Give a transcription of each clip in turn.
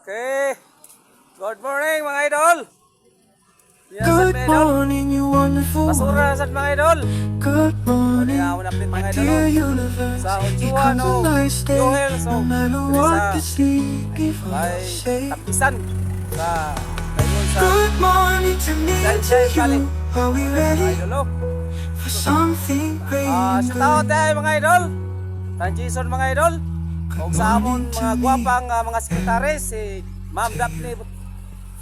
Okay. Good morning mga idol. Yan sa Good mga idol. morning, you wonderful Basura one. sa mga idol. Good morning, Kaya update my mga idol. dear universe. Sa Here Unsuan comes a o nice day. Yohel. So, No matter dili what sa the sea give may us say. tapisan sa ngayon sa Good morning to me and to Sunshine Valley. you. Are we mga ready idol. Oh. for something great and Sa tao good? tayo mga idol. Transition mga idol. O sa amon mga gwapang mga sekretary si Ma'am Daphne.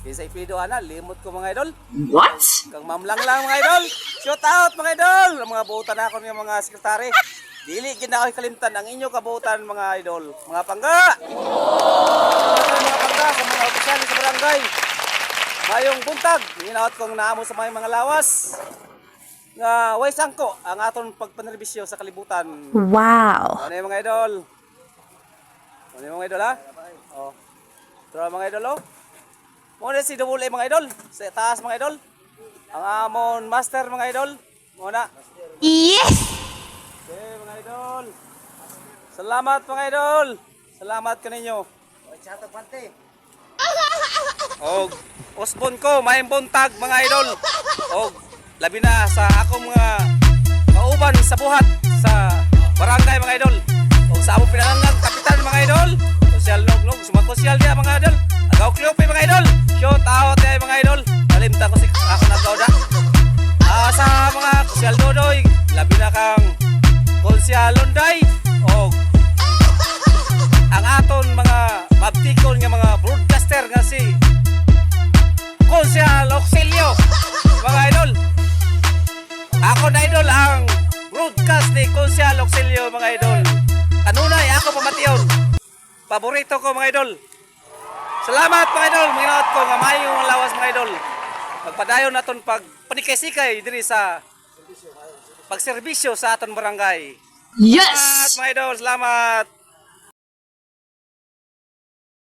Isa ipido ana, limot ko mga idol. What? Kang Ma'am lang mga idol. Shout out mga idol. Ang mga buutan ako ng mga sekretary. Dili gid na ako kalimtan ang inyo kabuutan mga idol. Mga pangga. Mga pangga sa mga opisyal sa barangay. Mayong buntag, ginaot kong naamo sa mga lawas. Nga way sangko ang aton pagpanerbisyo sa kalibutan. Wow. Ano yung mga idol? Ano yung mga idol ha? Oh. Tara mga idol oh. Muna si Double A mga idol. Sa taas mga idol. Ang amon master mga idol. Muna. Yes! Okay mga idol. Salamat mga idol. Salamat kaninyo. Og usbon ko may buntag mga idol. Og labi na sa akong mga kauban sa buhat sa barangay mga idol. Og sa among pinangangang kapitan mga idol. Social nog sumakosyal dia mga idol. Agaw kliope mga idol. Shout out ay mga idol. Kalimta ko si ako nagaw da. Sa mga kosyal dodoy, labi na kang kosyal londay og ang aton mga mabtikon nga mga broadcaster nga si Kosyal Auxilio mga idol. Ako na idol ang broadcast ni Kosyal Auxilio mga idol. Kanunay ako pamation. Paborito ko mga idol. Salamat mga idol, minginaot ko nga mayong lawas mga idol. Magpadayon naton pag panikay-sikay diri sa pagserbisyo sa aton barangay. Yes! Salamat mga idol, salamat.